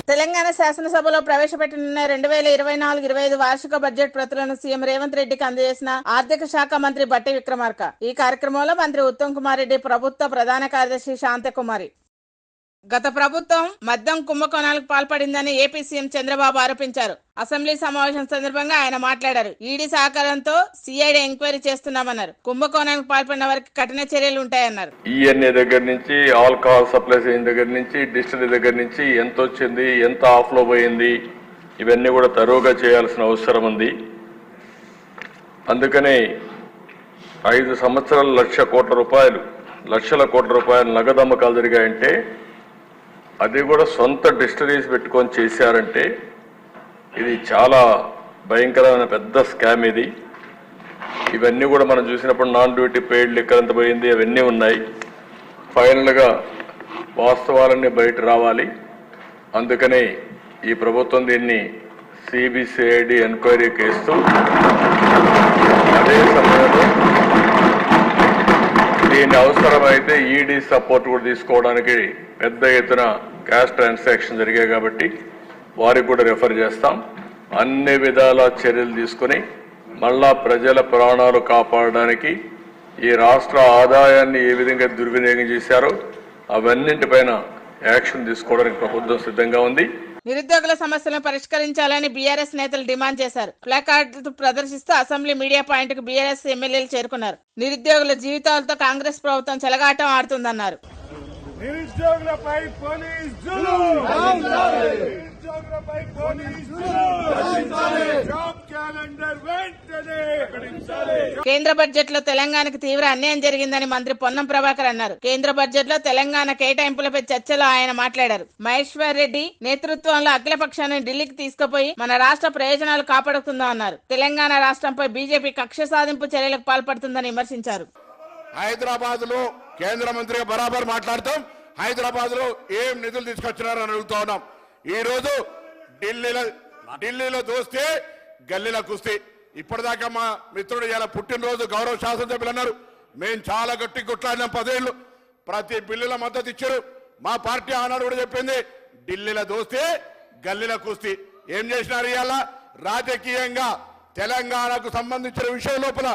తెలంగాణ శాసనసభలో ప్రవేశపెట్టనున్న 2024-25 వార్షిక budget ప్రతులను CM Revanth రెడ్డికి అందజేసిన ఆర్థిక శాఖ మంత్రి బట్టి విక్రమార్క. ఈ కార్యక్రమంలో మంత్రి ఉత్తమ్ కుమార్ రెడ్డి, ప్రభుత్వ ప్రధాన కార్యదర్శి శాంతకుమారి. గత ప్రభుత్వం మద్యం కుంభకోణాలకు పాల్పడిందని ఏపీ సీఎం చంద్రబాబు ఆరోపించారు. అసెంబ్లీ సమావేశం సందర్భంగా ఆయన మాట్లాడారు. ఈడీ సహకారంతో సిఐడి ఎంక్వైరీ చేస్తున్నామన్నారు. కుంభకోణానికి పాల్పడిన వారికి కఠిన చర్యలు ఉంటాయన్నారు. ఈఎన్ఏ దగ్గర నుంచి, ఆల్కహాల్ సప్లైస్ దగ్గర నుంచి, డిస్టిలరీ దగ్గర నుంచి ఎంత వచ్చింది, ఎంత ఆఫ్లో పోయింది, ఇవన్నీ కూడా తరువుగా చేయాల్సిన అవసరం ఉంది. అందుకనే 5 సంవత్సరాలు లక్షల కోట్ల రూపాయలు నగదు అమ్మకాలు జరిగాయంటే, అది కూడా సొంత డిస్టిలరీస్ పెట్టుకొని చేశారంటే ఇది చాలా భయంకరమైన పెద్ద స్కామ్ ఇది. ఇవన్నీ కూడా మనం చూసినప్పుడు నాన్ డ్యూటీ పెయిడ్ లిక్కర్ ఎంత పోయింది, అవన్నీ ఉన్నాయి. ఫైనల్గా వాస్తవాలన్నీ బయట రావాలి. అందుకనే ఈ ప్రభుత్వం దీన్ని సిబిసిఐడి ఎంక్వైరీకి ఇస్తూ, అదే సమయంలో దీని అవసరమైతే ఈడీ సపోర్ట్ కూడా తీసుకోవడానికి పెద్ద ఎత్తున క్యాష్ ట్రాన్సాక్షన్ జరిగాయి కాబట్టి వారికి కూడా రెఫర్ చేస్తాం. అన్ని విధాల చర్యలు తీసుకుని మళ్ళా ప్రజల ప్రాణాలు కాపాడడానికి, ఈ రాష్ట్ర ఆదాయాన్ని ఏ విధంగా దుర్వినియోగం చేశారో అవన్నింటిపైన యాక్షన్ తీసుకోవడానికి ప్రభుత్వం సిద్ధంగా ఉంది. నిరుద్యోగుల సమస్యలను పరిష్కరించాలని బీఆర్ఎస్ నేతలు డిమాండ్ చేశారు. ప్లాకార్డులు ప్రదర్శిస్తూ అసెంబ్లీ మీడియా పాయింట్ కు బీఆర్ఎస్ ఎమ్మెల్యేలు చేరుకున్నారు. నిరుద్యోగుల జీవితాలతో కాంగ్రెస్ ప్రభుత్వం చెలగాటం ఆడుతుందన్నారు. నిరుద్యోగులపై పోలీస్ జులుం, నిరుద్యోగులపై పోలీస్ జులుం, జాబ్ క్యాలెండర్ వెంటనే ప్రకటించాలి. కేంద్ర బడ్జెట్ లో తెలంగాణకు తీవ్ర అన్యాయం జరిగిందని మంత్రి పొన్నం ప్రభాకర్ అన్నారు. కేంద్ర బడ్జెట్ లో తెలంగాణ కేటాయింపులపై చర్చలో ఆయన మాట్లాడారు. మహేశ్వర్ రెడ్డి నేతృత్వంలో అఖిలపక్షాన్ని ఢిల్లీకి తీసుకుపోయి మన రాష్ట్ర ప్రయోజనాలు కాపాడుతుందన్నారు. తెలంగాణ రాష్ట్రంపై బీజేపీ కక్ష సాధింపు చర్యలకు పాల్పడుతుందని విమర్శించారు. హైదరాబాద్ లో కేంద్ర మంత్రిగా బరాబర్ మాట్లాడతాం. హైదరాబాద్ లో ఏం నిధులు తీసుకొచ్చినారని అడుగుతా ఉన్నాం. ఈ రోజు ఢిల్లీలో దోస్తే గల్లీలో కుస్తీ. ఇప్పటిదాకా మా మిత్రుడు ఇలా పుట్టినరోజు గౌరవ శాసనసభ్యులు అన్నారు. మేము చాలా గట్టి కొట్లాడినాం 10 ఏళ్ళు. ప్రతి బిల్లుల మద్దతు ఇచ్చారు. మా పార్టీ ఆనాడు కూడా చెప్పింది, ఢిల్లీలో దోస్తే గల్లీలో కుస్తీ. ఏం చేసినారు? ఇవాళ రాజకీయంగా తెలంగాణకు సంబంధించిన విషయం లోపల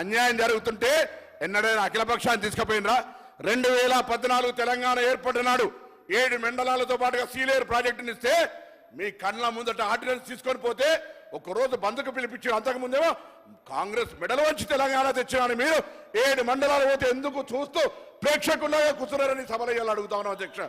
అన్యాయం జరుగుతుంటే ఎన్నడైనా అఖిలపక్షాన్ని తీసుకుపోయినరా? 2014 తెలంగాణ ఏర్పడినాడు 7 మండలాలతో పాటుగా సీలేరు ప్రాజెక్టుని ఇస్తే మీ కళ్ళ ముందట ఆర్డినెన్స్ తీసుకొని పోతే ఒక్కరోజు బంధుకు పిలిపించి, అంతకుముందేమో కాంగ్రెస్ మెడలు వచ్చి తెలంగాణ తెచ్చినాను. మీరు 7 మండలాలు పోతే ఎందుకు చూస్తూ ప్రేక్షకుల్లాగా కూర్చున్నారని సభలో అడుగుతా ఉన్నాం అధ్యక్ష.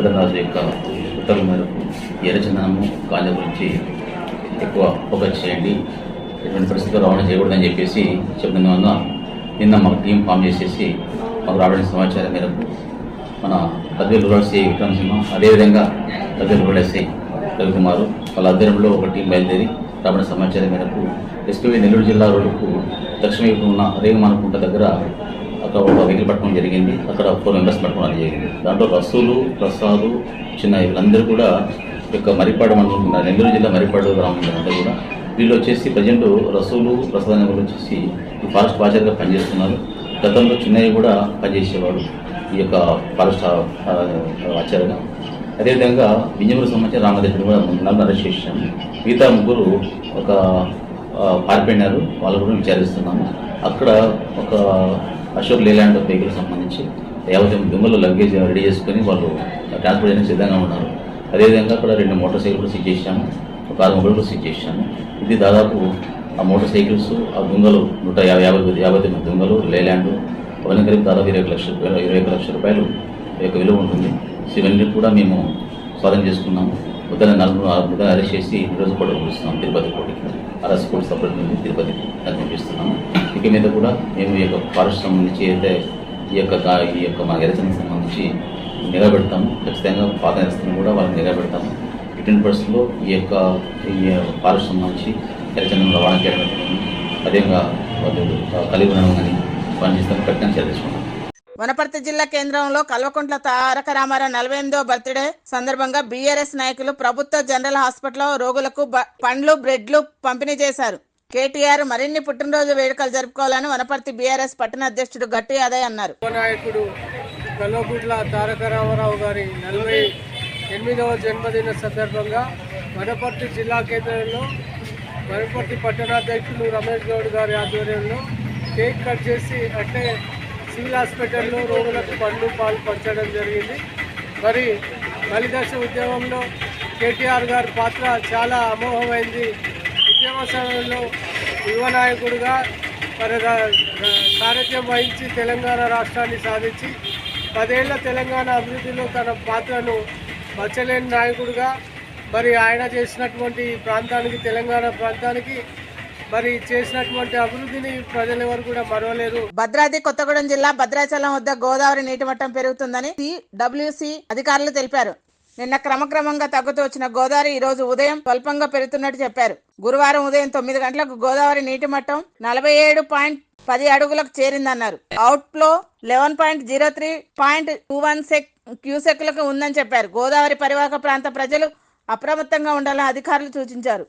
గవర్నర్ యొక్క ఉత్తర్వుల మేరకు ఎర్రచందనము గాంజా గురించి ఎక్కువ ఫోకస్ చేయండి, ఎటువంటి పరిస్థితుల్లో రవాణా చేయకూడదని చెప్పేసి చెప్పినందువల్ల నిన్న మాకు టీం ఫామ్ చేసేసి మాకు రావడానికి సమాచారం మేరకు మన పద్వేలు రూరల్ సిఐ విక్రమ్ సింహ, అదేవిధంగా పద్వేలు రూరల్ ఎస్ఐ రవికుమార్ వాళ్ళ ఆధ్వర్యంలో ఒక టీం బయలుదేరి రాబడిన సమాచారం మేరకు ఎస్పీవీ నెల్లూరు జిల్లా రోడ్డుకు దక్షిణ వైపు ఉన్న రేగమానకుంట దగ్గర అక్కడ ఒక వెహికల్ పట్టుకోవడం జరిగింది. అక్కడ 4 మెంబర్స్ పట్టుకోవడం జరిగింది. దాంట్లో రసూలు, ప్రసాదు, చిన్న వీళ్ళందరూ కూడా యొక్క మరిపాడు మండలం, నెల్లూరు జిల్లా మరిపాడు గ్రామం అందరూ కూడా వీళ్ళు వచ్చేసి ప్రజెంట్ రసూలు, ప్రసాద్ అనే వాళ్ళు వచ్చేసి ఈ ఫారెస్ట్ వాచర్గా పనిచేస్తున్నారు. గతంలో చిన్నయ్య కూడా పనిచేసేవాడు ఈ యొక్క ఫారెస్ట్ వాచర్గా. అదేవిధంగా విజయనగరం సంబంధించిన రామదేవుడు కూడా నన్ను అరెస్ట్ చేశాము. మిగతా ముగ్గురు ఒక పారిపోయినారు, వాళ్ళు కూడా విచారిస్తున్నాము. అక్కడ ఒక అశోక్ లేలాండ్ వెహికల్ సంబంధించి 58 దొంగలు లగేజ్ రెడీ చేసుకుని వాళ్ళు ట్రాన్స్పోర్ట్ చేయడానికి సిద్ధంగా ఉన్నారు. అదేవిధంగా అక్కడ 2 మోటార్ సైకిల్ సీజ్ చేశాము, ఒక 6 మొబైల్ కూడా సీజ్ చేశాము. ఇది దాదాపు ఆ మోటార్ సైకిల్స్, ఆ దొంగలు 159 దొంగలు లేలాండ్ అవన్నీ కలిపి దాదాపు 21 లక్షల రూపాయలు యొక్క విలువ ఉంటుంది. ఇవన్నీ కూడా మేము స్వాధీనం చేసుకున్నాము. ఉదయం 4 అరెస్ట్ చేసి ఈరోజు కూడా పంపిస్తున్నాము తిరుపతి కోర్టుకి. అరెస్ట్ కోర్టు సపరేట్ నుండి తిరుపతికి పంపిస్తున్నాము. ఇక మీద కూడా మేము ఈ యొక్క ఫారెస్ట్ సంబంధించి అయితే ఈ యొక్క మన ఎరచనకు సంబంధించి నిఘా పెడతాము. ఖచ్చితంగా పాత నేరస్తులను కూడా వాళ్ళకి నిఘా పెడతాము. ఇటువంటి పరిస్థితుల్లో ఈ ఫారెస్ట్ సంబంధించి ఎరచనం రవాణా చేయడం, అదేవిధంగా వాళ్ళు కలిగి ఉండడం కానీ పనిచేస్తాము, కఠినంగా చర్చించుకున్నాం. వనపర్తి జిల్లా కేంద్రంలో కల్వకుంట్ల తారక రామారావు 48వ బర్త్డే సందర్భంగా బీఆర్ఎస్ నాయకులు ప్రభుత్వ జనరల్ హాస్పిటల్లో రోగులకు పండ్లు, బ్రెడ్లు పంపిణీ చేశారు. కేటీఆర్ మరిన్ని పుట్టినరోజు వేడుకలు జరుపుకోవాలని వనపర్తి బీఆర్ఎస్ పట్టణ అధ్యక్షుడు గట్టి అదయ్ అన్నారు. నాయకుడు కల్వకుంట్ల తారక రామారావు గారి 48వ జన్మదిన సందర్భంగా వనపర్తి జిల్లా కేంద్రంలో వనపర్తి పట్టణాధ్యక్షులు రమేష్ గౌడ్ గారి ఆధ్వర్యంలో కేక్ కట్ చేసి అంటే సివిల్ హాస్పిటల్లో రోగులకు పండ్లు, పాలు పంచడం జరిగింది. మరి బలిదశ ఉద్యమంలో కేటీఆర్ గారి పాత్ర చాలా అమోఘమైంది. ఉద్యమ సమయంలో యువ నాయకుడిగా మరి సారథ్యం వహించి తెలంగాణ రాష్ట్రాన్ని సాధించి 10 ఏళ్ల తెలంగాణ అభివృద్ధిలో తన పాత్రను మచ్చలేని నాయకుడిగా మరి ఆయన చేసినటువంటి ప్రాంతానికి, తెలంగాణ ప్రాంతానికి మరి చేసినటువంటి అభివృద్ధిని ప్రజలెవరు కూడా మరవలేరు. భద్రాద్రి కొత్తగూడెం జిల్లా భద్రాచలం వద్ద గోదావరి నీటి మట్టం పెరుగుతుందని CWC అధికారులు తెలిపారు. నిన్న క్రమక్రమంగా తగ్గుతూ వచ్చిన గోదావరి ఈ రోజు ఉదయం స్వల్పంగా పెరుగుతున్నట్టు చెప్పారు. గురువారం ఉదయం 9 గంటలకు గోదావరి నీటి మట్టం 47.10 అడుగులకు చేరిందన్నారు. అవుట్ ఫ్లో 11.03.21 క్యూసెక్లకు ఉందని చెప్పారు. గోదావరి పరివాహక ప్రాంత ప్రజలు అప్రమత్తంగా ఉండాలని అధికారులు సూచించారు.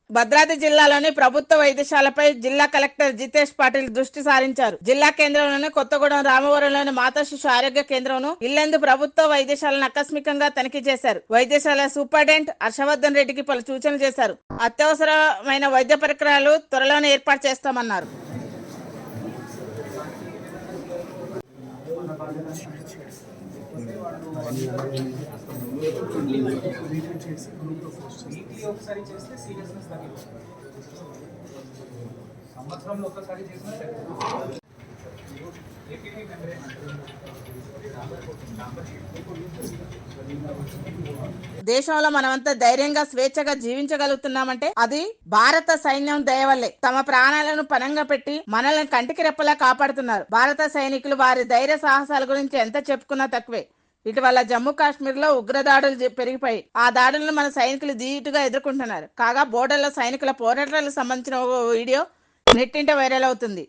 భద్రాద్రి జిల్లాలోని ప్రభుత్వ వైద్యశాలపై జిల్లా కలెక్టర్ జితేష్ పాటిల్ దృష్టి సారించారు. జిల్లా కేంద్రంలోని కొత్తగూడెం, రామవరంలోని మాతా శిశు ఆరోగ్య కేంద్రంను, ఇల్లెందు ప్రభుత్వ వైద్యశాలను ఆకస్మికంగా తనిఖీ చేశారు. వైద్యశాల సూపరింటెండెంట్ హర్షవర్ధన్ రెడ్డికి పలు సూచనలు చేశారు. అత్యవసరమైన వైద్య పరికరాలు త్వరలోనే ఏర్పాటు చేస్తామన్నారు. సంవత్సరంలో ఒకసారి చేసినా దేశంలో మనమంతా ధైర్యంగా స్వేచ్ఛగా జీవించగలుగుతున్నామంటే అది భారత సైన్యం దయ వల్లే. తమ ప్రాణాలను పణంగా పెట్టి మనల్ని కంటికి రెప్పలా కాపాడుతున్నారు. భారత సైనికులు వారి ధైర్య సాహసాల గురించి ఎంత చెప్పుకున్నా తక్కువే. ఇటీవల జమ్మూ కాశ్మీర్ లో ఉగ్రదాడులు పెరిగిపోయి ఆ దాడులను మన సైనికులు ధీటుగా ఎదుర్కొంటున్నారు. కాగా బోర్డర్లో సైనికుల పోరాటాలకు సంబంధించిన ఒక వీడియో నెట్టింట వైరల్ అవుతుంది.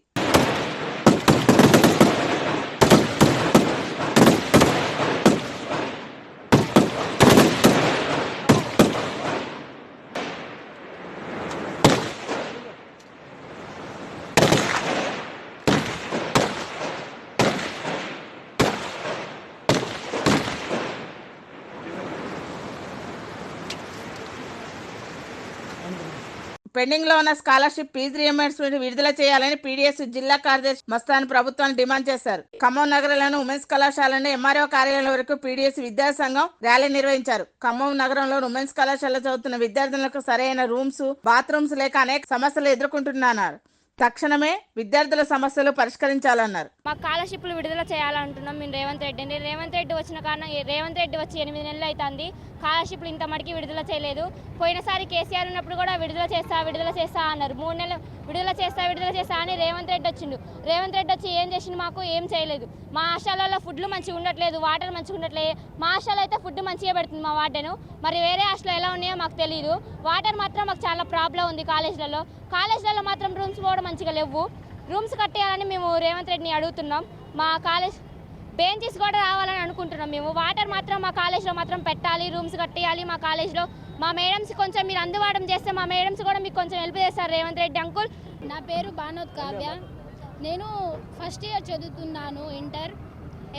పెండింగ్ లో ఉన్న స్కాలర్షిప్ ఫీజు రియంబర్స్మెంట్ విడుదల చేయాలని పీడీఎస్ జిల్లా కార్యదర్శి మస్తాన్ ప్రభుత్వాన్ని డిమాండ్ చేశారు. ఖమ్మం నగరంలోని ఉమెన్స్ కళాశాల నుండి ఎంఆర్ఓ కార్యాలయం వరకు పీడీఎస్ విద్యాసంఘం ర్యాలీ నిర్వహించారు. ఖమ్మం నగరంలో ఉమెన్స్ కళాశాల చదువుతున్న విద్యార్థులకు సరైన రూమ్స్, బాత్రూమ్స్ లేక అనేక సమస్యలు ఎదుర్కొంటున్నారు. తక్షణమే విద్యార్థుల సమస్యలు పరిష్కరించాలన్నారు. మా స్కాలర్షిప్లు విడుదల చేయాలంటున్నాం. మేము రేవంత్ రెడ్డి వచ్చిన కారణం రేవంత్ రెడ్డి వచ్చి 8 నెలలు అవుతుంది. స్కాలర్షిప్లు ఇంత మటుకి విడుదల చేయలేదు. పోయినసారి కేసీఆర్ ఉన్నప్పుడు కూడా విడుదల చేస్తా అన్నారు. 3 నెలలు విడుదల చేస్తా అని రేవంత్ రెడ్డి వచ్చిండు. రేవంత్ రెడ్డి వచ్చి ఏం చేసిండు? మాకు ఏం చేయలేదు. మా హాస్టల్లో ఫుడ్లు మంచిగా ఉండట్లేదు, వాటర్ మంచిగా ఉండట్లేదు. మా హాస్టల్ అయితే ఫుడ్ మంచిగా పెడుతుంది మా వార్డెను. మరి వేరే హాస్టల్లో ఎలా ఉన్నాయో మాకు తెలియదు. వాటర్ మాత్రం మాకు చాలా ప్రాబ్లం ఉంది. కాలేజ్లలో మాత్రం రూమ్స్ కూడా మంచిగా లేవు. రూమ్స్ కట్టేయాలని మేము రేవంత్ రెడ్డిని అడుగుతున్నాం. మా కాలేజ్ బెంచెస్ కూడా రావాలని అనుకుంటున్నాం మేము. వాటర్ మాత్రం మా కాలేజ్లో మాత్రం పెట్టాలి, రూమ్స్ కట్టేయాలి. మా కాలేజ్లో మా మేడమ్స్ కొంచెం మీరు అందుబాటు చేస్తే మా మేడమ్స్ కూడా మీకు కొంచెం హెల్ప్ చేస్తారు రేవంత్ రెడ్డి అంకుల్. నా పేరు బానోత్ కావ్య. నేను ఫస్ట్ ఇయర్ చదువుతున్నాను, ఇంటర్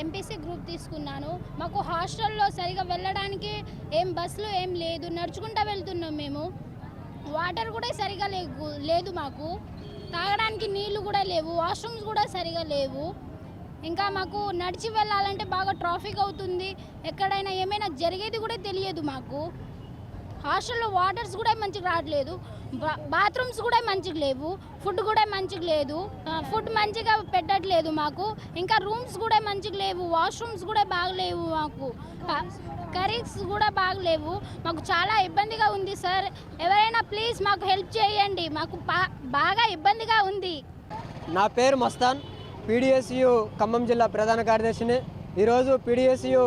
ఎంపీసీ గ్రూప్ తీసుకున్నాను. మాకు హాస్టల్లో సరిగా వెళ్ళడానికి ఏం బస్సులు ఏం లేదు, నడుచుకుంటూ వెళ్తున్నాం మేము. వాటర్ కూడా సరిగా లేదు, మాకు తాగడానికి నీళ్లు కూడా లేవు, వాష్రూమ్స్ కూడా సరిగా లేవు. ఇంకా మాకు నడిచి వెళ్ళాలంటే బాగా ట్రాఫిక్ అవుతుంది. ఎక్కడైనా ఏమైనా జరిగేది కూడా తెలియదు మాకు. హాస్టల్లో వాటర్స్ కూడా మంచిగా రావట్లేదు, బాత్రూమ్స్ కూడా మంచిగా లేవు, ఫుడ్ కూడా మంచిగా లేదు, ఫుడ్ మంచిగా పెట్టట్లేదు మాకు. ఇంకా రూమ్స్ కూడా మంచిగా లేవు, వాష్రూమ్స్ కూడా బాగలేవు, మాకు కర్రీస్ కూడా బాగలేవు. మాకు చాలా ఇబ్బందిగా ఉంది సార్. ఎవరైనా ప్లీజ్ మాకు హెల్ప్ చేయండి, మాకు బాగా ఇబ్బందిగా ఉంది. నా పేరు మస్తాన్, పీడీఎస్యు ఖమ్మం జిల్లా ప్రధాన కార్యదర్శిని. ఈరోజు పీడీఎస్యు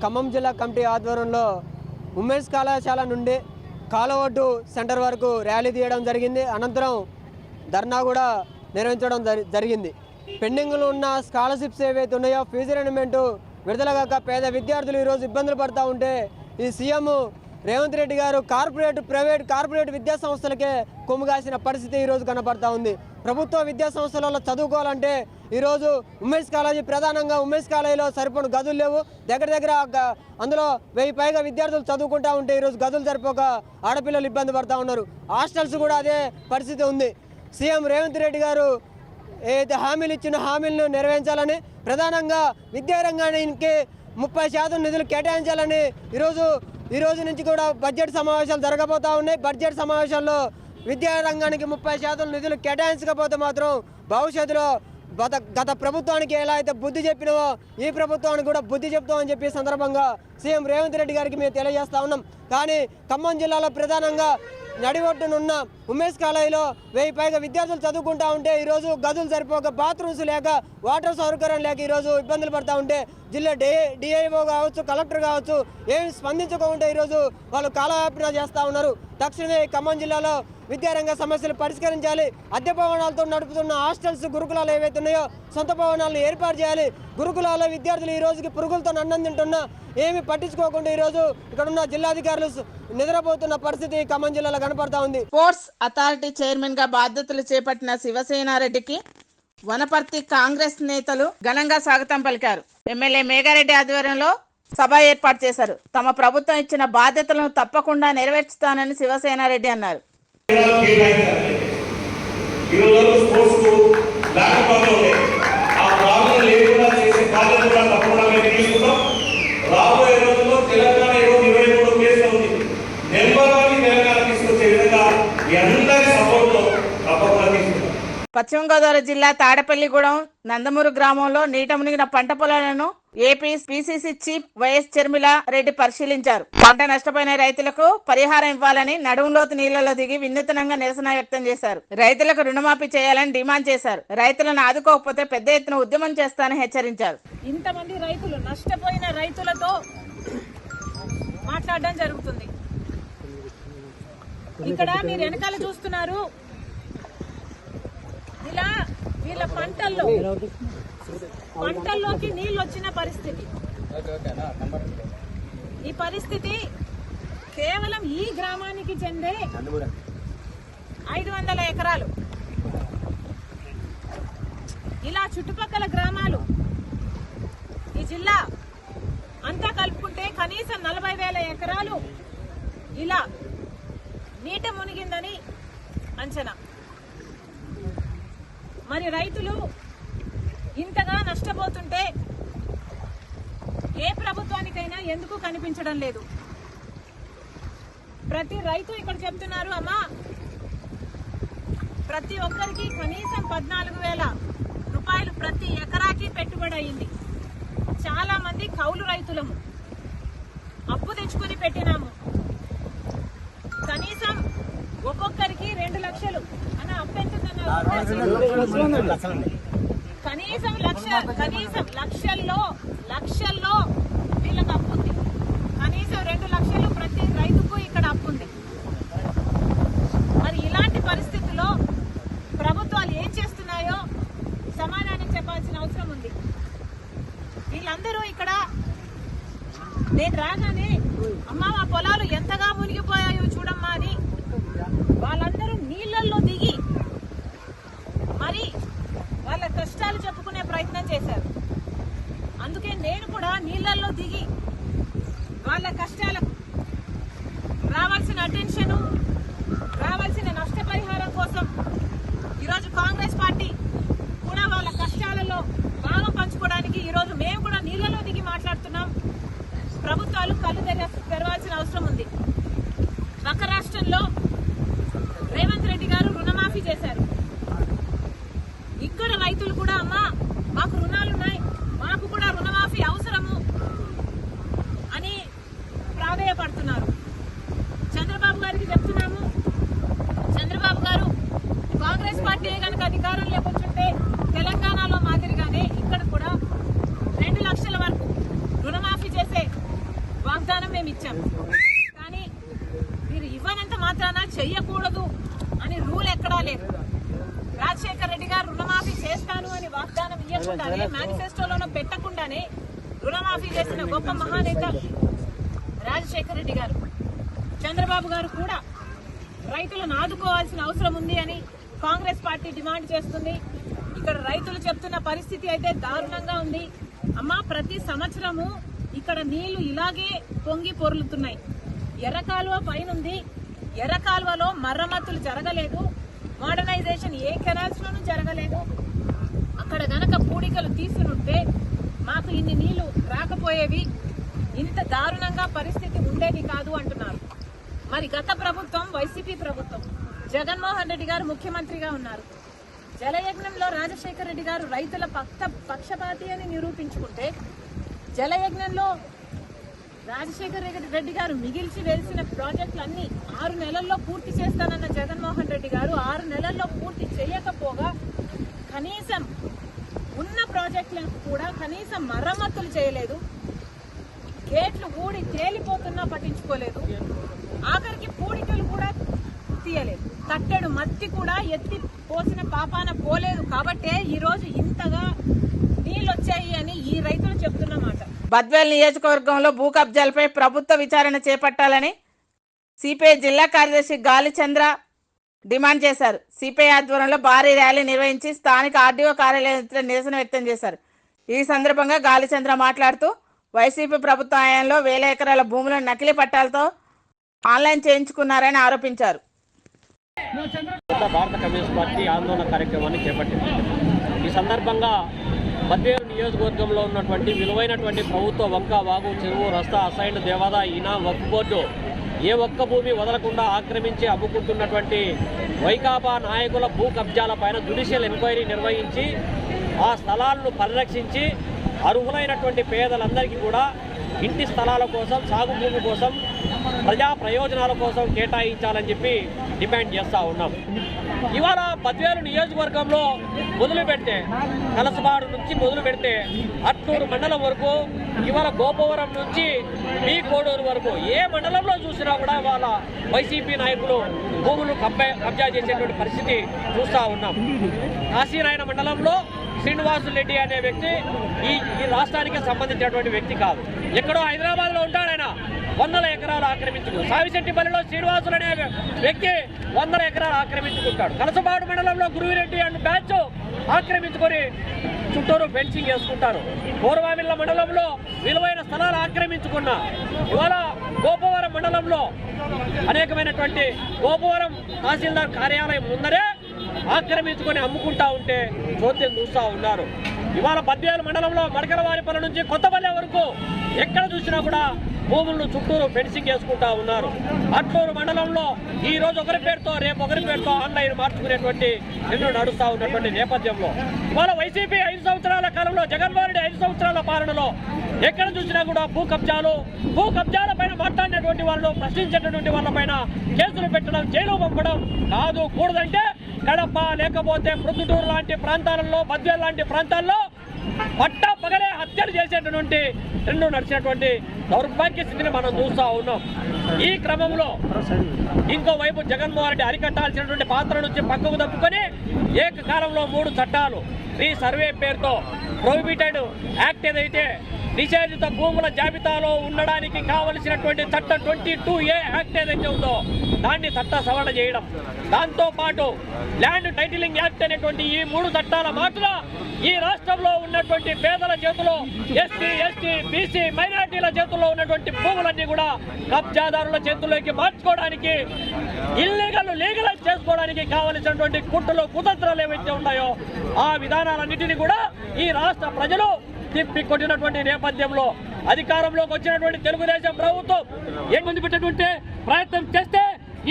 ఖమ్మం జిల్లా కమిటీ ఆధ్వర్యంలో ఉమెన్స్ కళాశాల నుండి కాలవడ్డు సెంటర్ వరకు ర్యాలీ తీయడం జరిగింది. అనంతరం ధర్నా కూడా నిర్వహించడం జరిగింది. పెండింగ్లో ఉన్న స్కాలర్షిప్స్ ఏవైతే ఉన్నాయో ఫీజు రియంబర్స్మెంట్ విడుదల కాక పేద విద్యార్థులు ఈరోజు ఇబ్బందులు పడుతూ ఉంటే ఈ సీఎం రేవంత్ రెడ్డి గారు ప్రైవేట్ కార్పొరేట్ విద్యా సంస్థలకే కొమ్ముగాసిన పరిస్థితి ఈరోజు కనపడతా ఉంది. ప్రభుత్వ విద్యా సంస్థలలో చదువుకోవాలంటే ఈరోజు ఉమెన్స్ కాలేజీ, ప్రధానంగా ఉమెన్స్ కాలేజీలో సరిపడిన గదులు లేవు. దగ్గర అందులో 1000 పైగా విద్యార్థులు చదువుకుంటా ఉంటే ఈరోజు గదులు సరిపోక ఆడపిల్లలు ఇబ్బంది పడుతూ ఉన్నారు. హాస్టల్స్ కూడా అదే పరిస్థితి ఉంది. సీఎం రేవంత్ రెడ్డి గారు ఏదైతే హామీలు ఇచ్చిన హామీలను నెరవేర్చాలని, ప్రధానంగా విద్యారంగానికి 30% నిధులు కేటాయించాలని ఈ రోజు నుంచి కూడా బడ్జెట్ సమావేశాలు జరగబోతూ ఉన్నాయి. బడ్జెట్ సమావేశాల్లో విద్యారంగానికి 30% నిధులు కేటాయించకపోతే మాత్రం భవిష్యత్తులో గత ప్రభుత్వానికి ఎలా అయితే బుద్ధి చెప్పినావో ఈ ప్రభుత్వానికి కూడా బుద్ధి చెప్తామని చెప్పి సందర్భంగా సీఎం రేవంత్ రెడ్డి గారికి మేము తెలియజేస్తా ఉన్నాం. కానీ ఖమ్మం జిల్లాలో ప్రధానంగా నడివొట్టునున్న ఉమెన్స్ కాలేజీలో 1000 పైగా విద్యార్థులు చదువుకుంటా ఉంటే ఈరోజు గదులు సరిపోక, బాత్రూమ్స్ లేక, వాటర్ సౌకర్యం లేక ఈరోజు ఇబ్బందులు పడుతూ ఉంటే జిల్లా డిఐఓ కావచ్చు, కలెక్టర్ కావచ్చు ఏమి స్పందించకుండా ఈరోజు వాళ్ళు కాలయాపన చేస్తూ ఉన్నారు. తక్షణమే ఖమ్మం జిల్లాలో విద్యారంగ సమస్యలు పరిష్కరించాలి. అద్దె భవనాలతో నడుపుతున్న హాస్టల్స్, గురుకులాలు ఏవైతే ఉన్నాయో సొంత భవనాలను ఏర్పాటు చేయాలి. గురుకులాల విద్యార్థులు ఈ రోజుకి పురుగులతో అన్నం తింటున్నా ఏమి పట్టించుకోకుండా ఈరోజు ఇక్కడ ఉన్న జిల్లాధికారులు నిద్రపోతున్న పరిస్థితి ఖమ్మం జిల్లాలో కనపడతా ఉంది. స్పోర్ట్స్ అథారిటీ చైర్మన్ గా బాధ్యతలు చేపట్టిన శివసేనారెడ్డికి వనపర్తి కాంగ్రెస్ నేతలు ఘనంగా స్వాగతం పలికారు. ఎమ్మెల్యే మేఘారెడ్డి ఆధ్వర్యంలో సభ ఏర్పాటు చేశారు. తమ ప్రభుత్వం ఇచ్చిన బాధ్యతలను తప్పకుండా నెరవేర్చుతానని శివసేనారెడ్డి అన్నారు. రాబోయే రోజుల్లో తెలంగాణ 23 కేసులు ఉంది. నెంబర్ 1 తెలంగాణ తీసుకొచ్చే విధంగా మీ అందరి సపోర్ట్ తో తప్పకుండా తీసుకుంటాం. పశ్చిమ గోదావరి జిల్లా తాడపల్లిగూడెం నందమూరు గ్రామంలో నీట మునిగిన పంట పొలాలను AP PCC chief YS Sharmila Reddy పరిశీలించారు. పంట నష్టపోయిన రైతులకు పరిహారం ఇవ్వాలని నడుములోతు నీళ్లలో దిగి వినూత్నంగా నిరసన వ్యక్తం చేశారు. రైతులకు రుణమాఫీ చేయాలని డిమాండ్ చేశారు. రైతులను ఆదుకోకపోతే పెద్ద ఎత్తున ఉద్యమం చేస్తానని హెచ్చరించారు. ఇంతమంది రైతులు నష్టపోయిన రైతులతో మాట్లాడడం జరుగుతుంది. ఇక్కడ మీరు వెనకాల చూస్తున్నారు, ఇలా వీళ్ళ పంటల్లోకి నీళ్ళు వచ్చిన పరిస్థితి. ఈ పరిస్థితి కేవలం ఈ గ్రామానికి చెందే 500 ఎకరాలు. ఇలా చుట్టుపక్కల గ్రామాలు ఈ జిల్లా అంతా కలుపుకుంటే కనీసం 40,000 ఎకరాలు ఇలా నీట మునిగిందని అంచనా. మరి రైతులు ఇంతగా నష్టపోతుంటే ఏ ప్రభుత్వానికైనా ఎందుకు కనిపించడం లేదు? ప్రతి రైతు ఇక్కడ చెప్తున్నారు, అమ్మా ప్రతి ఒక్కరికి కనీసం 14,000 రూపాయలు ప్రతి ఎకరాకి పెట్టుబడి అయింది. చాలా మంది కౌలు రైతులము, అప్పు తెచ్చుకొని పెట్టినాము. కనీసం ఒక్కొక్కరికి 2 లక్షలు అన్న అప్పు ఎంత? కనీసం లక్షల్లో వీళ్ళకి అప్పు ఉంది. కనీసం 2 లక్షలు ప్రతి రైతుకు ఇక్కడ అప్పు ఉంది. మరి ఇలాంటి పరిస్థితుల్లో ప్రభుత్వాలు ఏం చేస్తున్నాయో సమాధానం చెప్పాల్సిన అవసరం ఉంది. వీళ్ళందరూ ఇక్కడ నేను రాగానే అమ్మ మా పొలాలు ఎంతగా మునిగిపోయాయో చూడమ్మా అని వాళ్ళందరూ నీళ్ళల్లో దిగి మరి వాళ్ళ కష్టాలు చెప్పుకునే ప్రయత్నం చేశారు. అందుకే నేను కూడా నీళ్ళల్లో దిగి వాళ్ళ కష్టాలకు రావాల్సిన అటెన్షన్, రావాల్సిన నష్టపరిహారం కోసం ఈరోజు కాంగ్రెస్ పార్టీ కూడా వాళ్ళ కష్టాలలో భాగం పంచుకోవడానికి ఈరోజు మేము కూడా నీళ్ళలో దిగి మాట్లాడుతున్నాం. ప్రభుత్వాలు కళ్ళు తెరవాల్సిన అవసరం ఉంది. పక్క రాష్ట్రంలో రేవంత్ రెడ్డి గారు రుణమాఫీ చేశారు. ఇక్కడ రైతులు కూడా అమ్మా మాకు రుణాలున్నాయి, మాకు కూడా రుణమాఫీ అవసరము అని ప్రాధేయపడుతున్నారు. చంద్రబాబు గారికి చెప్తున్నాము, చంద్రబాబు గారు కాంగ్రెస్ పార్టీ కనుక అధికారంలోకి వచ్చుంటే తెలంగాణలో మాదిరిగానే ఇక్కడ కూడా 2 లక్షల వరకు రుణమాఫీ చేసే వాగ్దానం మేము ఇచ్చాము. కానీ మీరు ఇవ్వనంత మాత్రాన చెయ్యకూడదు అని రూల్ ఎక్కడా లేదు. రాజశేఖర్ రెడ్డి గారు రుణమాఫీ చేస్తాను అని వాగ్దానం ఇవ్వకుండానే, మేనిఫెస్టోలోనూ పెట్టకుండానే రుణమాఫీ చేసిన గొప్ప మహానేత రాజశేఖర్ రెడ్డి గారు. చంద్రబాబు గారు కూడా రైతులను ఆదుకోవాల్సిన అవసరం ఉంది అని కాంగ్రెస్ పార్టీ డిమాండ్ చేస్తుంది. ఇక్కడ రైతులు చెప్తున్న పరిస్థితి అయితే దారుణంగా ఉంది. అమ్మా ప్రతి సంవత్సరము ఇక్కడ నీళ్లు ఇలాగే పొంగి పొర్లుతున్నాయి. ఎర్రకాలువ పైనుంది, ఎర్రకాలువలో మరమ్మతులు జరగలేదు, మోడర్నైజేషన్ ఏ కెనాల్స్ లోనూ జరగలేదు. అక్కడ గనక పూడికలు తీసునుంటే మాకు ఇన్ని నీళ్లు రాకపోయేవి, ఇంత దారుణంగా పరిస్థితి ఉండేది కాదు అంటున్నారు. మరి గత ప్రభుత్వం వైసీపీ ప్రభుత్వం, జగన్మోహన్ రెడ్డి గారు ముఖ్యమంత్రిగా ఉన్నారు. జలయజ్ఞంలో రాజశేఖర రెడ్డి గారు రైతుల పక్షపాతి అని నిరూపించుకుంటే, జలయజ్ఞంలో రాజశేఖర రెడ్డి గారు మిగిల్చి వేసిన ప్రాజెక్టులన్నీ 6 నెలల్లో పూర్తి చేస్తానన్న జగన్మోహన్ రెడ్డి గారు 6 నెలల్లో పూర్తి చేయకపోగా కనీసం ఉన్న ప్రాజెక్టులకు కూడా కనీసం మరమ్మతులు చేయలేదు. గేట్లు ఊడి తేలిపోతున్నా పట్టించుకోలేదు. ఆఖరికి పూడికలు కూడా తీయలేదు. కట్టెడు మత్తి కూడా ఎత్తి పోసిన పాపాన పోలేదు. కాబట్టే ఈరోజు ఇంతగా నీళ్ళు వచ్చాయి అని ఈ రైతులు చెప్తున్నమాట. బద్వేల్ నియోజకవర్గంలో భూ కబ్జాలపై ప్రభుత్వ విచారణ చేపట్టాలని సిపిఐ జిల్లా కార్యదర్శి గాలిచంద్ర డిమాండ్ చేశారు. సిపిఐ ఆధ్వర్యంలో భారీ ర్యాలీ నిర్వహించి స్థానిక ఆర్డీఓ కార్యాలయంలో నిరసన వ్యక్తం చేశారు. ఈ సందర్భంగా గాలిచంద్ర మాట్లాడుతూ వైసీపీ ప్రభుత్వ హయాంలో 1000 ఎకరాల భూములను నకిలీ పట్టాలతో ఆన్లైన్ చేయించుకున్నారని ఆరోపించారు. భారత కమ్యూనిస్ట్ పార్టీ ఆందోళన కార్యక్రమాన్ని చేపట్టింది. ఈ సందర్భంగా బద్వేలు నియోజకవర్గంలో ఉన్నటువంటి విలువైనటువంటి ప్రభుత్వ వంక, వాగు, చెరువు, రస్తా, అసైన్డ్, దేవాదా, ఈనా, వక్ఫ్ బోర్డు ఏ ఒక్క భూమి వదలకుండా ఆక్రమించి అమ్ముకుంటున్నటువంటి వైకాపా నాయకుల భూ కబ్జాల పైన జ్యుడిషియల్ ఎంక్వైరీ నిర్వహించి ఆ స్థలాలను పరిరక్షించి అర్హులైనటువంటి పేదలందరికీ కూడా ఇంటి స్థలాల కోసం, సాగు భూమి కోసం, ప్రజా ప్రయోజనాల కోసం కేటాయించాలని చెప్పి డిమాండ్ చేస్తూ ఉన్నాం. ఇవాళ బద్వేలు నియోజకవర్గంలో మొదలు పెడితే, కలసబాడు నుంచి మొదలు పెడితే అట్లూరు మండలం వరకు, ఇవాళ గోపవరం నుంచి మీ కోడూరు వరకు ఏ మండలంలో చూసినా కూడా వాళ్ళ వైసీపీ నాయకులు భూములు కబ్జా చేసేటువంటి పరిస్థితి చూస్తూ ఉన్నాం. కాశీనాయన మండలంలో శ్రీనివాసు రెడ్డి అనే వ్యక్తి ఈ రాష్ట్రానికి సంబంధించినటువంటి వ్యక్తి కాదు. ఎక్కడో హైదరాబాద్లో ఉంటాడు. ఆయన 100 ఎకరాలు ఆక్రమించుకు. సావిశెట్టిపల్లిలో శ్రీనివాసులు అనే వ్యక్తి 100 ఎకరాలు ఆక్రమించుకుంటాడు. కలసబాడు మండలంలో గురువిరెడ్డి అండ్ బ్యాచ్ ఆక్రమించుకొని చుట్టూరు ఫెన్సింగ్ వేసుకుంటారు. పూర్వామిల్ల మండలంలో విలువైన స్థలాలు ఆక్రమించుకున్న ఇవాళ గోపవరం మండలంలో అనేకమైనటువంటి గోపవరం తహసీల్దార్ కార్యాలయం ముందరే ఆక్రమించుకొని అమ్ముకుంటా ఉంటే చోద్యం చూస్తూ ఉన్నారు. ఇవాళ బద్వేలు మండలంలో మడకలవారిపల్లి నుంచి కొత్తపల్లె వరకు ఎక్కడ చూసినా కూడా భూములను చుట్టూరు ఫెన్సింగ్ వేసుకుంటా ఉన్నారు. అట్లూరు మండలంలో ఈ రోజు ఒకరి పేరుతో రేపు ఒకరి పేరుతో ఆన్లైన్ మార్చుకునేటువంటి ఎన్నో నడుస్తూ ఉన్నటువంటి నేపథ్యంలో ఇవాళ వైసీపీ 5 సంవత్సరాల కాలంలో జగన్మోహన్ రెడ్డి 5 సంవత్సరాల పాలనలో ఎక్కడ చూసినా కూడా భూ కబ్జాల పైన మాట్లాడినటువంటి వాళ్ళు, ప్రశ్నించేటటువంటి వాళ్ళ పైన కేసులు పెట్టడం, జైలు పంపడం కాదు కూడదంటే కడప లేకపోతే ప్రొద్దుటూరు లాంటి ప్రాంతాలలో, బద్వేలు లాంటి ప్రాంతాల్లో పట్టా పగలే హత్యలు చేసేటటువంటి ఎన్నో నడిచినటువంటి దౌర్భాగ్య స్థితిని మనం చూస్తూ ఉన్నాం. ఈ క్రమంలో ఇంకోవైపు జగన్మోహన్ రెడ్డి అరికట్టాల్సినటువంటి పాత్ర నుంచి పక్కకు తప్పుకొని ఏకకాలంలో 3 చట్టాలు ఈ సర్వే పేరుతో ప్రొహిబిటెడ్ యాక్ట్ ఏదైతే నిషేధిత భూముల జాబితాలో ఉండడానికి కావలసినటువంటి చట్టం 22A యాక్ట్ ఏదైతే ఉందో దాన్ని చట్ట సవరణ చేయడం, దాంతో పాటు ల్యాండ్ టైటిలింగ్ యాక్ట్ అనేటువంటి ఈ 3 చట్టాల మాటలో ఈ రాష్ట్రంలో ఉన్నటువంటి పేదల చేతిలో, ఎస్సీ, ఎస్టీ, బీసీ, మైనార్టీల చేతుల్లో ఉన్నటువంటి భూములన్నీ కూడా కబ్జాదారుల చేతుల్లోకి మార్చుకోవడానికి, లీగలైజ్ చేసుకోవడానికి కావలసినటువంటి కుట్రలు కుతంత్రాలు ఏవైతే ఉన్నాయో ఆ విధానాలన్నింటినీ కూడా ఈ రాష్ట్ర ప్రజలు తిప్పి కొట్టినటువంటి నేపథ్యంలో అధికారంలోకి వచ్చినటువంటి తెలుగుదేశం ప్రభుత్వం ఏమంది పెట్టినటువంటి ప్రయత్నం చేస్తే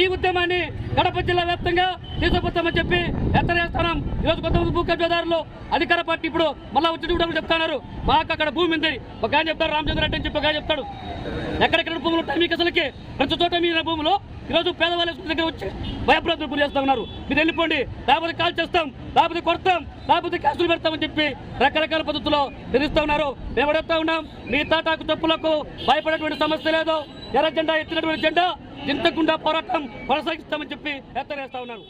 ఈ ఉద్యమాన్ని కడప జిల్లా వ్యాప్తంగా తీసుకుపోతామని చెప్పి ఎత్తనేస్తున్నాం. ఈరోజు కొంతమంది భూ కబ్జాదారులు అధికార పార్టీ ఇప్పుడు మళ్ళా వచ్చి చెప్తున్నారు మాకు అక్కడ భూమి ఉంది, ఒక ఆయన చెప్తారు రామచంద్ర రెడ్డి అని చెప్పి ఒక ఆయన చెప్తాడు. ఎక్కడెక్కడ భూములు ఉంటాయి మీకు అసలుకి? ప్రతి చోట మీ భూములు ఈరోజు పేదవాళ్ళ దగ్గర వచ్చి భయప్రాంతులు గురి చేస్తా ఉన్నారు. మీరు వెళ్ళిపోండి, లేకపోతే కాల్ చేస్తాం, లేకపోతే కొడతాం, లేకపోతే కేసులు పెడతామని చెప్పి రకరకాల పద్ధతుల్లో బెదిరిస్తా ఉన్నారు. మేము అడుగుతా ఉన్నాం, మీ తాటాకు తప్పులకు భయపడేటువంటి సమస్య లేదు. ఎర్ర జెండా ఎత్తినటువంటి జెండా చింతకుండా పోరాటం కొనసాగిస్తామని చెప్పి హెచ్చరిస్తా ఉన్నారు.